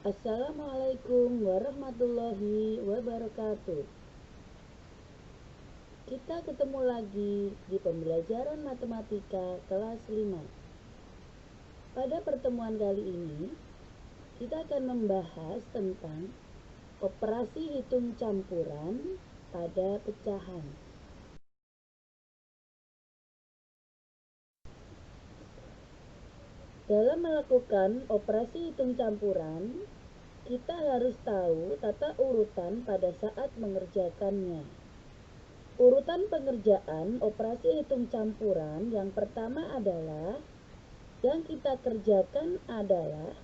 Assalamualaikum warahmatullahi wabarakatuh. Kita ketemu lagi di pembelajaran matematika kelas 5. Pada pertemuan kali ini, kita akan membahas tentang operasi hitung campuran pada pecahan. Dalam melakukan operasi hitung campuran, kita harus tahu tata urutan pada saat mengerjakannya. Urutan pengerjaan operasi hitung campuran yang pertama adalah yang kita kerjakan adalah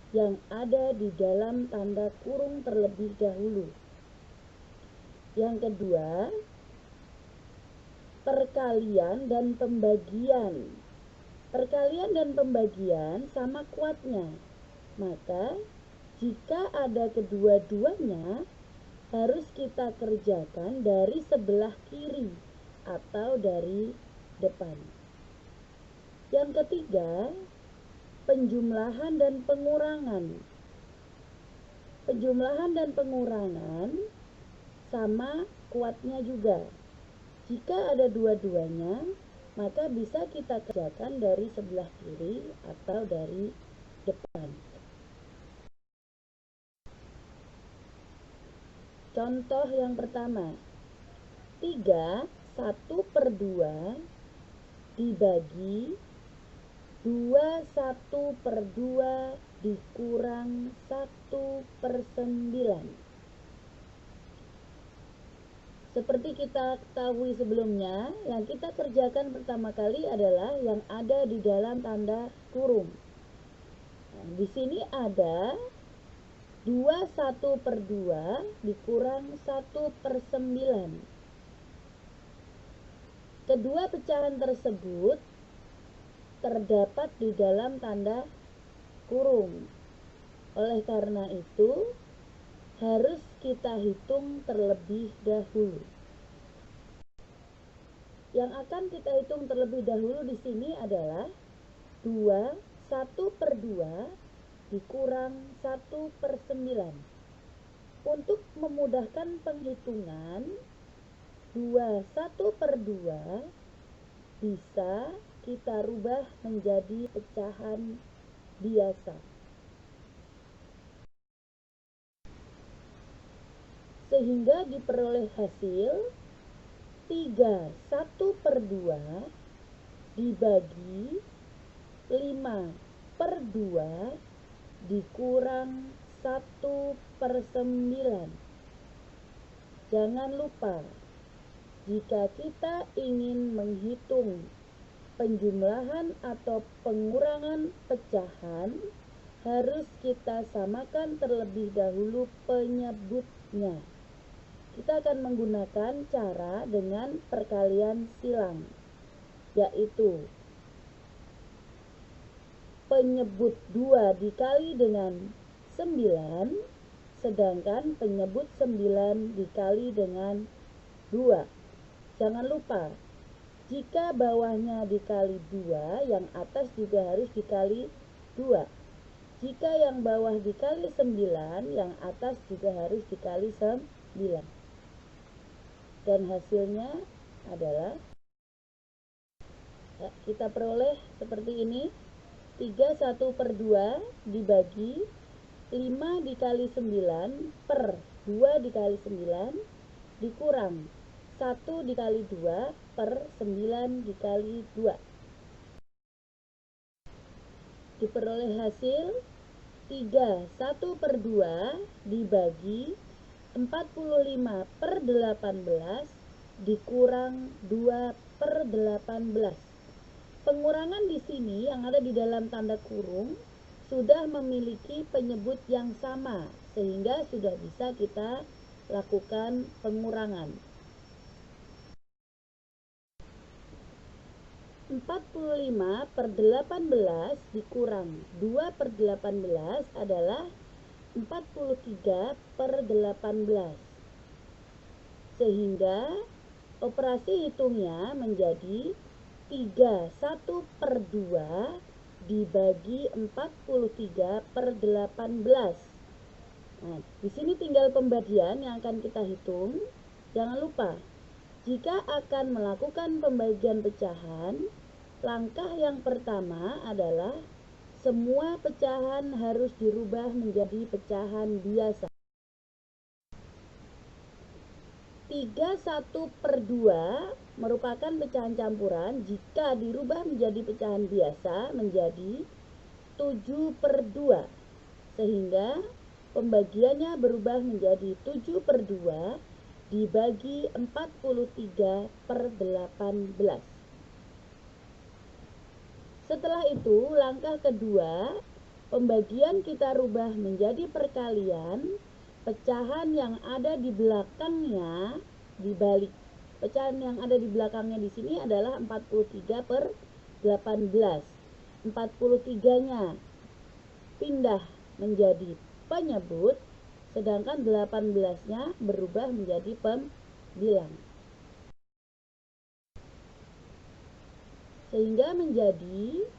yang ada di dalam tanda kurung terlebih dahulu. Yang kedua, perkalian dan pembagian. Perkalian dan pembagian sama kuatnya. Maka, jika ada kedua-duanya, harus kita kerjakan dari sebelah kiri atau dari depan. Yang ketiga, penjumlahan dan pengurangan. Penjumlahan dan pengurangan sama kuatnya juga. Jika ada dua-duanya, maka bisa kita kerjakan dari sebelah kiri atau dari depan. Contoh yang pertama, 3 1/2 dibagi 2 1/2 dikurang 1/9. Seperti kita ketahui sebelumnya, yang kita kerjakan pertama kali adalah yang ada di dalam tanda kurung. Nah, di sini ada 2 1/2 dikurang 1/9. Kedua pecahan tersebut terdapat di dalam tanda kurung. Oleh karena itu, harus kita hitung terlebih dahulu. Yang akan kita hitung terlebih dahulu di sini adalah 2 1/2 dikurang 1/9. Untuk memudahkan penghitungan, 2 1/2 bisa kita rubah menjadi pecahan biasa. Sehingga diperoleh hasil 3 1/2 dibagi 5/2 dikurang 1/9. Jangan lupa, jika kita ingin menghitung penjumlahan atau pengurangan pecahan, harus kita samakan terlebih dahulu penyebutnya. Kita akan menggunakan cara dengan perkalian silang, yaitu penyebut 2 dikali dengan 9, sedangkan penyebut 9 dikali dengan 2. Jangan lupa, jika bawahnya dikali 2, yang atas juga harus dikali 2. Jika yang bawah dikali 9, yang atas juga harus dikali 9. Dan hasilnya adalah, kita peroleh seperti ini. 3 1/2 dibagi 5 dikali 9 per 2 dikali 9 dikurang 1 dikali 2 per 9 dikali 2. Diperoleh hasil 3 1/2 dibagi 45/18 dikurang 2/18. Pengurangan di sini yang ada di dalam tanda kurung sudah memiliki penyebut yang sama, sehingga sudah bisa kita lakukan pengurangan. 45/18 dikurang 2/18 adalah 43/18. Sehingga operasi hitungnya menjadi 3 1/2 dibagi 43/18 Nah, di sini tinggal pembagian yang akan kita hitung. Jangan lupa, jika akan melakukan pembagian pecahan, langkah yang pertama adalah semua pecahan harus dirubah menjadi pecahan biasa. 31/2 merupakan pecahan campuran. Jika dirubah menjadi pecahan biasa menjadi 7/2, sehingga pembagiannya berubah menjadi 7/2 dibagi 43/18. Setelah itu, langkah kedua, pembagian kita rubah menjadi perkalian. Pecahan yang ada di belakangnya dibalik. Pecahan yang ada di belakangnya di sini adalah 43/18. 43-nya pindah menjadi penyebut, sedangkan 18-nya berubah menjadi pembilang. Sehingga menjadi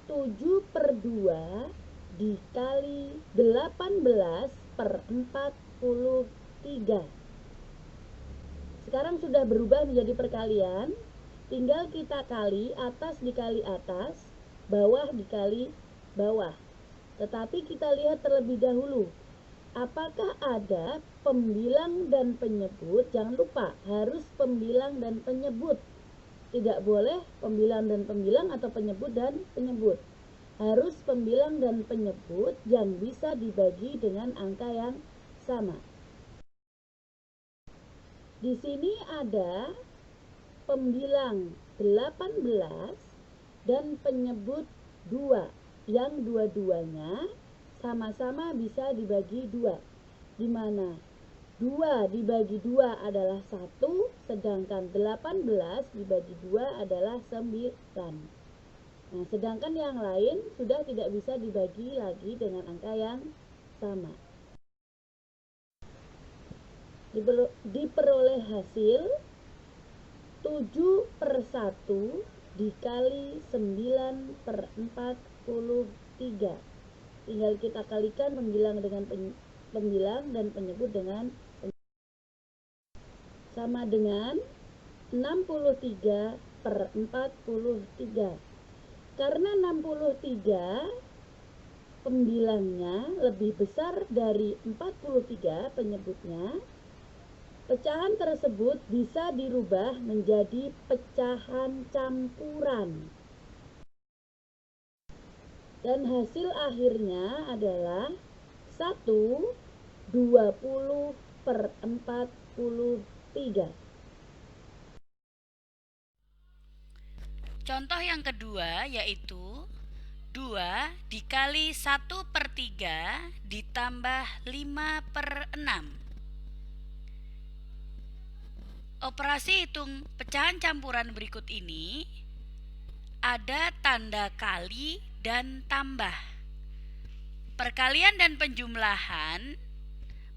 7/2 dikali 18/43. Sekarang sudah berubah menjadi perkalian, tinggal kita kali atas dikali atas, bawah dikali bawah. Tetapi kita lihat terlebih dahulu, apakah ada pembilang dan penyebut. Jangan lupa, harus pembilang dan penyebut. Tidak boleh pembilang dan pembilang atau penyebut dan penyebut. Harus pembilang dan penyebut yang bisa dibagi dengan angka yang sama. Di sini ada pembilang 18 dan penyebut 2, yang dua-duanya sama-sama bisa dibagi 2, di mana 2 dibagi 2 adalah 1, sedangkan 18 dibagi 2 adalah 9. Nah, sedangkan yang lain sudah tidak bisa dibagi lagi dengan angka yang sama. Diperoleh hasil 7/1 dikali 9/43. Tinggal kita kalikan pembilang dengan pembilang dan penyebut dengan sama dengan 63/43. Karena 63 pembilangnya lebih besar dari 43 penyebutnya, pecahan tersebut bisa dirubah menjadi pecahan campuran. Dan hasil akhirnya adalah 1/20/43. Contoh yang kedua yaitu 2 dikali 1/3 ditambah 5/6. Operasi hitung pecahan campuran berikut ini ada tanda kali dan tambah. Perkalian dan penjumlahan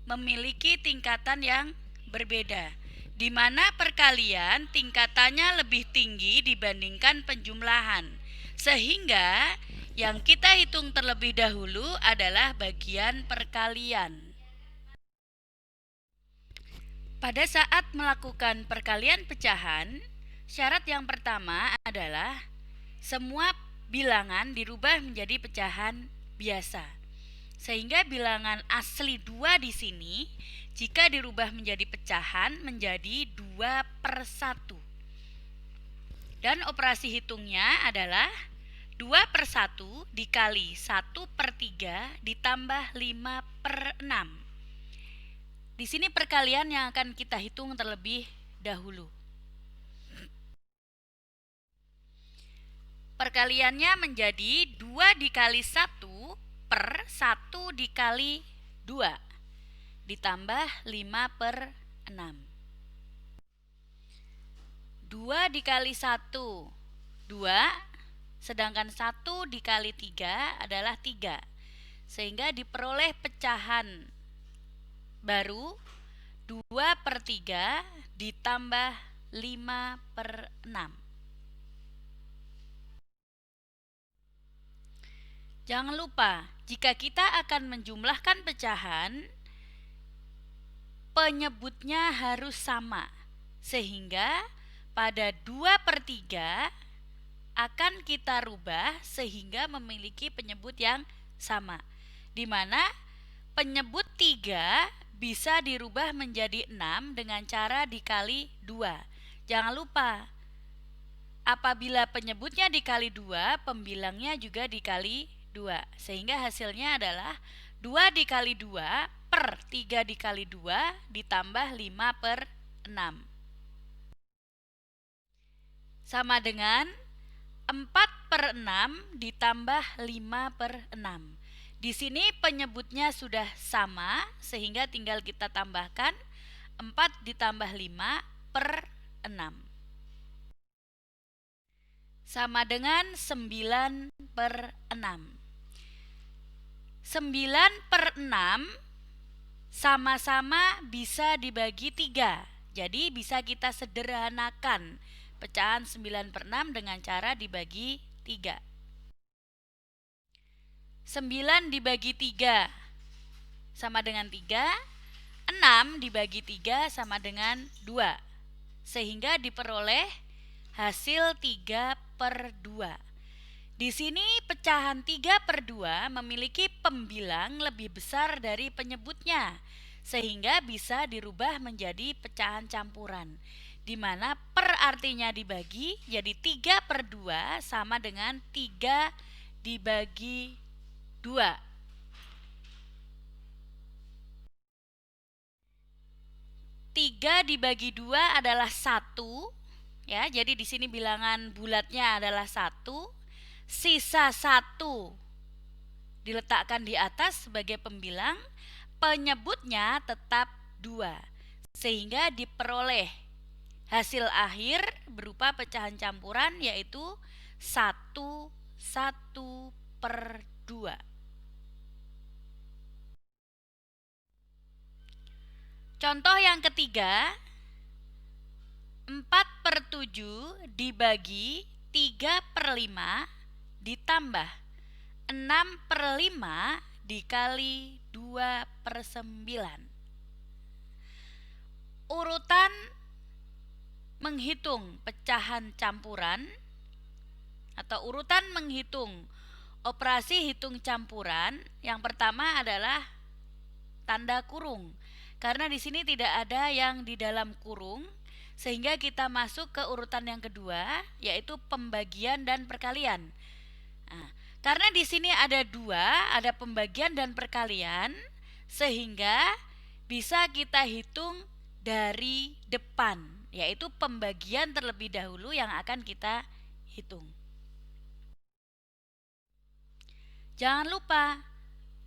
memiliki tingkatan yang berbeda, di mana perkalian tingkatannya lebih tinggi dibandingkan penjumlahan, sehingga yang kita hitung terlebih dahulu adalah bagian perkalian. Pada saat melakukan perkalian pecahan, syarat yang pertama adalah semua bilangan dirubah menjadi pecahan biasa. Sehingga bilangan asli 2 di sini jika dirubah menjadi pecahan menjadi 2/1. Dan operasi hitungnya adalah 2/1 dikali 1/3 ditambah 5/6. Di sini perkalian yang akan kita hitung terlebih dahulu. Perkaliannya menjadi 2 dikali 1 per 1 dikali 2 ditambah 5/6. 2 dikali 1 2, sedangkan 1 dikali 3 adalah 3, sehingga diperoleh pecahan baru 2/3 ditambah 5/6. Jangan lupa, jika kita akan menjumlahkan pecahan, penyebutnya harus sama. Sehingga pada 2/3 akan kita rubah sehingga memiliki penyebut yang sama. Di mana penyebut 3 bisa dirubah menjadi 6 dengan cara dikali 2. Jangan lupa, apabila penyebutnya dikali 2, pembilangnya juga dikali 2. Sehingga hasilnya adalah 2 dikali 2 per 3 dikali 2 ditambah 5/6. Sama dengan 4/6 ditambah 5/6. Di sini penyebutnya sudah sama, sehingga tinggal kita tambahkan 4 ditambah 5/6. Sama dengan 9/6. 9/6 sama-sama bisa dibagi 3. Jadi bisa kita sederhanakan pecahan 9/6 dengan cara dibagi 3. 9 dibagi 3 sama dengan 3, 6 dibagi 3 sama dengan 2. Sehingga diperoleh hasil 3/2. Di sini pecahan 3/2 memiliki pembilang lebih besar dari penyebutnya, sehingga bisa dirubah menjadi pecahan campuran, di mana per artinya dibagi, jadi 3/2 sama dengan 3 dibagi 2. 3 dibagi 2 adalah 1, ya. Jadi di sini bilangan bulatnya adalah 1. Sisa 1 diletakkan di atas sebagai pembilang, penyebutnya tetap 2. Sehingga diperoleh hasil akhir berupa pecahan campuran, yaitu 1/2. Contoh yang ketiga, 4/7 dibagi 3/5 ditambah 6/5 dikali 2/9. Urutan menghitung pecahan campuran atau urutan menghitung operasi hitung campuran, yang pertama adalah tanda kurung. Karena di sini tidak ada yang di dalam kurung, sehingga kita masuk ke urutan yang kedua, yaitu pembagian dan perkalian. Nah, karena di sini ada 2, ada pembagian dan perkalian, sehingga bisa kita hitung dari depan, yaitu pembagian terlebih dahulu yang akan kita hitung. Jangan lupa,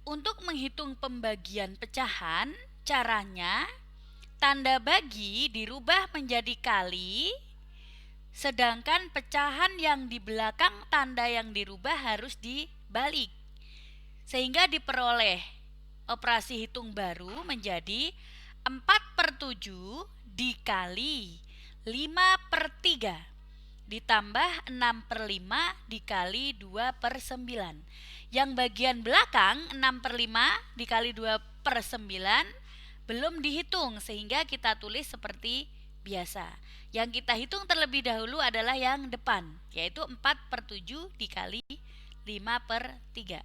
untuk menghitung pembagian pecahan, caranya tanda bagi dirubah menjadi kali, sedangkan pecahan yang di belakang tanda yang dirubah harus dibalik. Sehingga diperoleh operasi hitung baru menjadi 4/7 dikali 5/3 ditambah 6/5 dikali 2/9. Yang bagian belakang 6/5 dikali 2/9 belum dihitung, sehingga kita tulis seperti biasa. Yang kita hitung terlebih dahulu adalah yang depan, yaitu 4/7 dikali 5/3.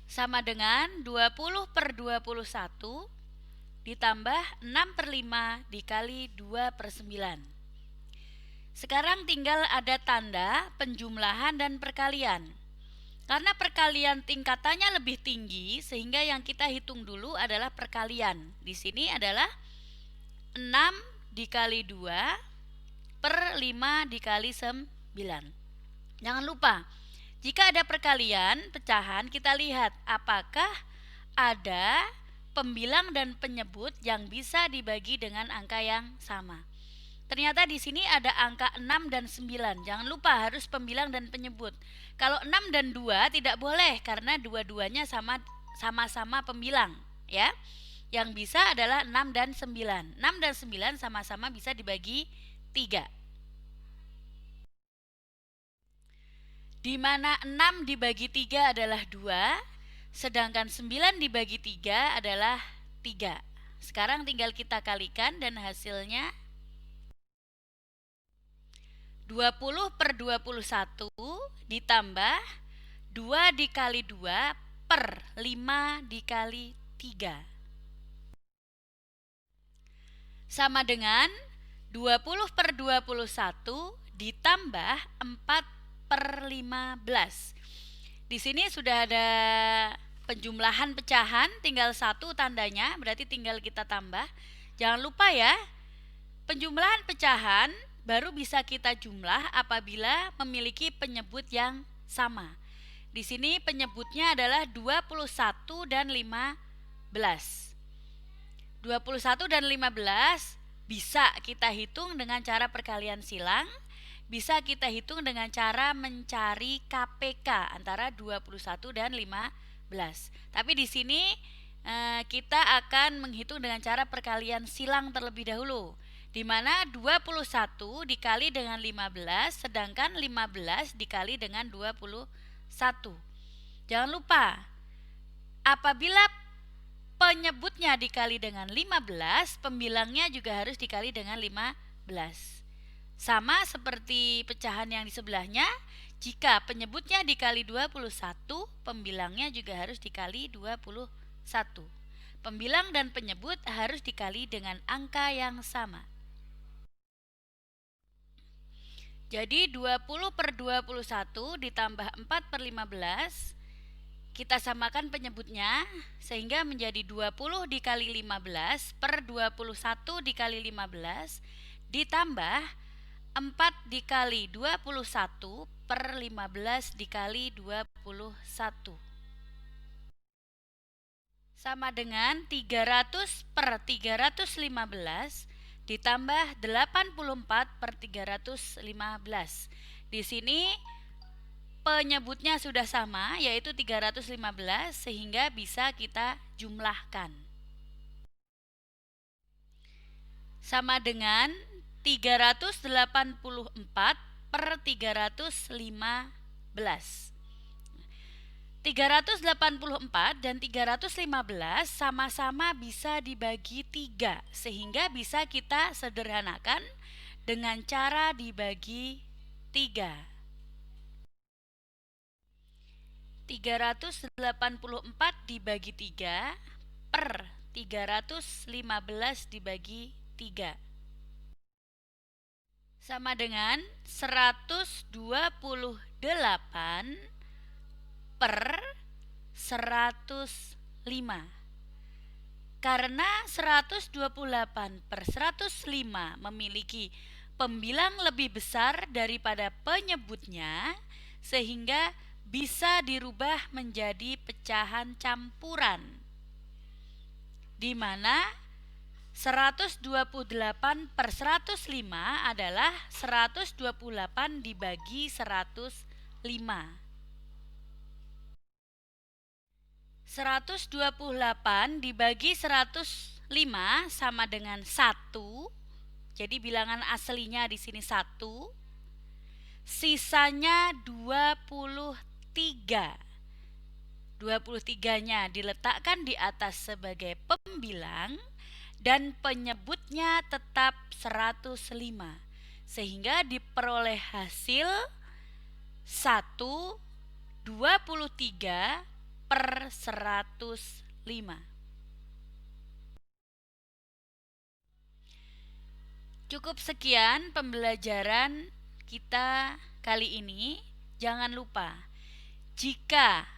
Sama dengan 20/21 ditambah 6/5 dikali 2/9. Sekarang tinggal ada tanda penjumlahan dan perkalian. Karena perkalian tingkatannya lebih tinggi, sehingga yang kita hitung dulu adalah perkalian. Di sini adalah 6 dikali 2 per 5 dikali 9. Jangan lupa, jika ada perkalian pecahan, kita lihat apakah ada pembilang dan penyebut yang bisa dibagi dengan angka yang sama. Ternyata di sini ada angka 6 dan 9. Jangan lupa harus pembilang dan penyebut. Kalau 6 dan 2 tidak boleh, karena dua-duanya sama-sama pembilang, ya. Yang bisa adalah 6 dan 9. 6 dan 9 sama-sama bisa dibagi 3. Di mana 6 dibagi 3 adalah 2, sedangkan 9 dibagi 3 adalah 3. Sekarang tinggal kita kalikan dan hasilnya 20 per 21 ditambah 2 dikali 2 per 5 dikali 3 sama dengan 20 per 21 ditambah 4 per 15. Di sini sudah ada penjumlahan pecahan, tinggal satu tandanya, berarti tinggal kita tambah. Jangan lupa ya, penjumlahan pecahan baru bisa kita jumlah apabila memiliki penyebut yang sama. Di sini penyebutnya adalah 21 dan 15. 21 dan 15 bisa kita hitung dengan cara perkalian silang, bisa kita hitung dengan cara mencari KPK antara 21 dan 15. Tapi di sini kita akan menghitung dengan cara perkalian silang terlebih dahulu, di mana 21 dikali dengan 15 sedangkan 15 dikali dengan 21. Jangan lupa, apabila penyebutnya dikali dengan 15, pembilangnya juga harus dikali dengan 15. Sama seperti pecahan yang di sebelahnya, jika penyebutnya dikali 21, pembilangnya juga harus dikali 21. Pembilang dan penyebut harus dikali dengan angka yang sama. Jadi 20 per 21 ditambah 4 per 15, kita samakan penyebutnya sehingga menjadi 20 dikali 15 per 21 dikali 15 ditambah 4 dikali 21 per 15 dikali 21 sama dengan 300 per 315 ditambah 84 per 315. Di sini penyebutnya sudah sama, yaitu 315, sehingga bisa kita jumlahkan. Sama dengan 384 per 315. 384 dan 315 sama-sama bisa dibagi 3, sehingga bisa kita sederhanakan dengan cara dibagi 3. 384 dibagi 3 per 315 dibagi 3 sama dengan 128 per 105. Karena 128 per 105 memiliki pembilang lebih besar daripada penyebutnya, sehingga bisa dirubah menjadi pecahan campuran, di mana 128 per 105 adalah 128 dibagi 105. 128 dibagi 105 sama dengan 1. Jadi bilangan aslinya di sini 1. Sisanya 23. 23-nya diletakkan di atas sebagai pembilang dan penyebutnya tetap 105. Sehingga diperoleh hasil 123 per 105. Cukup sekian pembelajaran kita kali ini. Jangan lupa, jika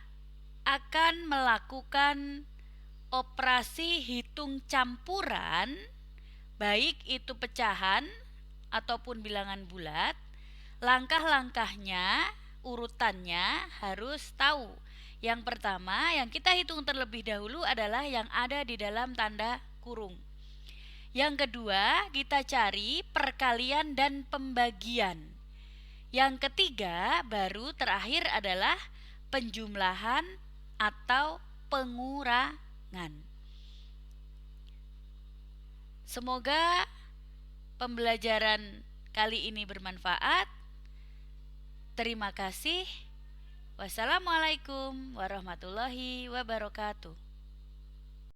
akan melakukan operasi hitung campuran, baik itu pecahan ataupun bilangan bulat, langkah-langkahnya, urutannya harus tahu. Yang pertama, yang kita hitung terlebih dahulu adalah yang ada di dalam tanda kurung. Yang kedua, kita cari perkalian dan pembagian. Yang ketiga, baru terakhir adalah penjumlahan atau pengurangan. Semoga pembelajaran kali ini bermanfaat. Terima kasih. Wassalamualaikum warahmatullahi wabarakatuh.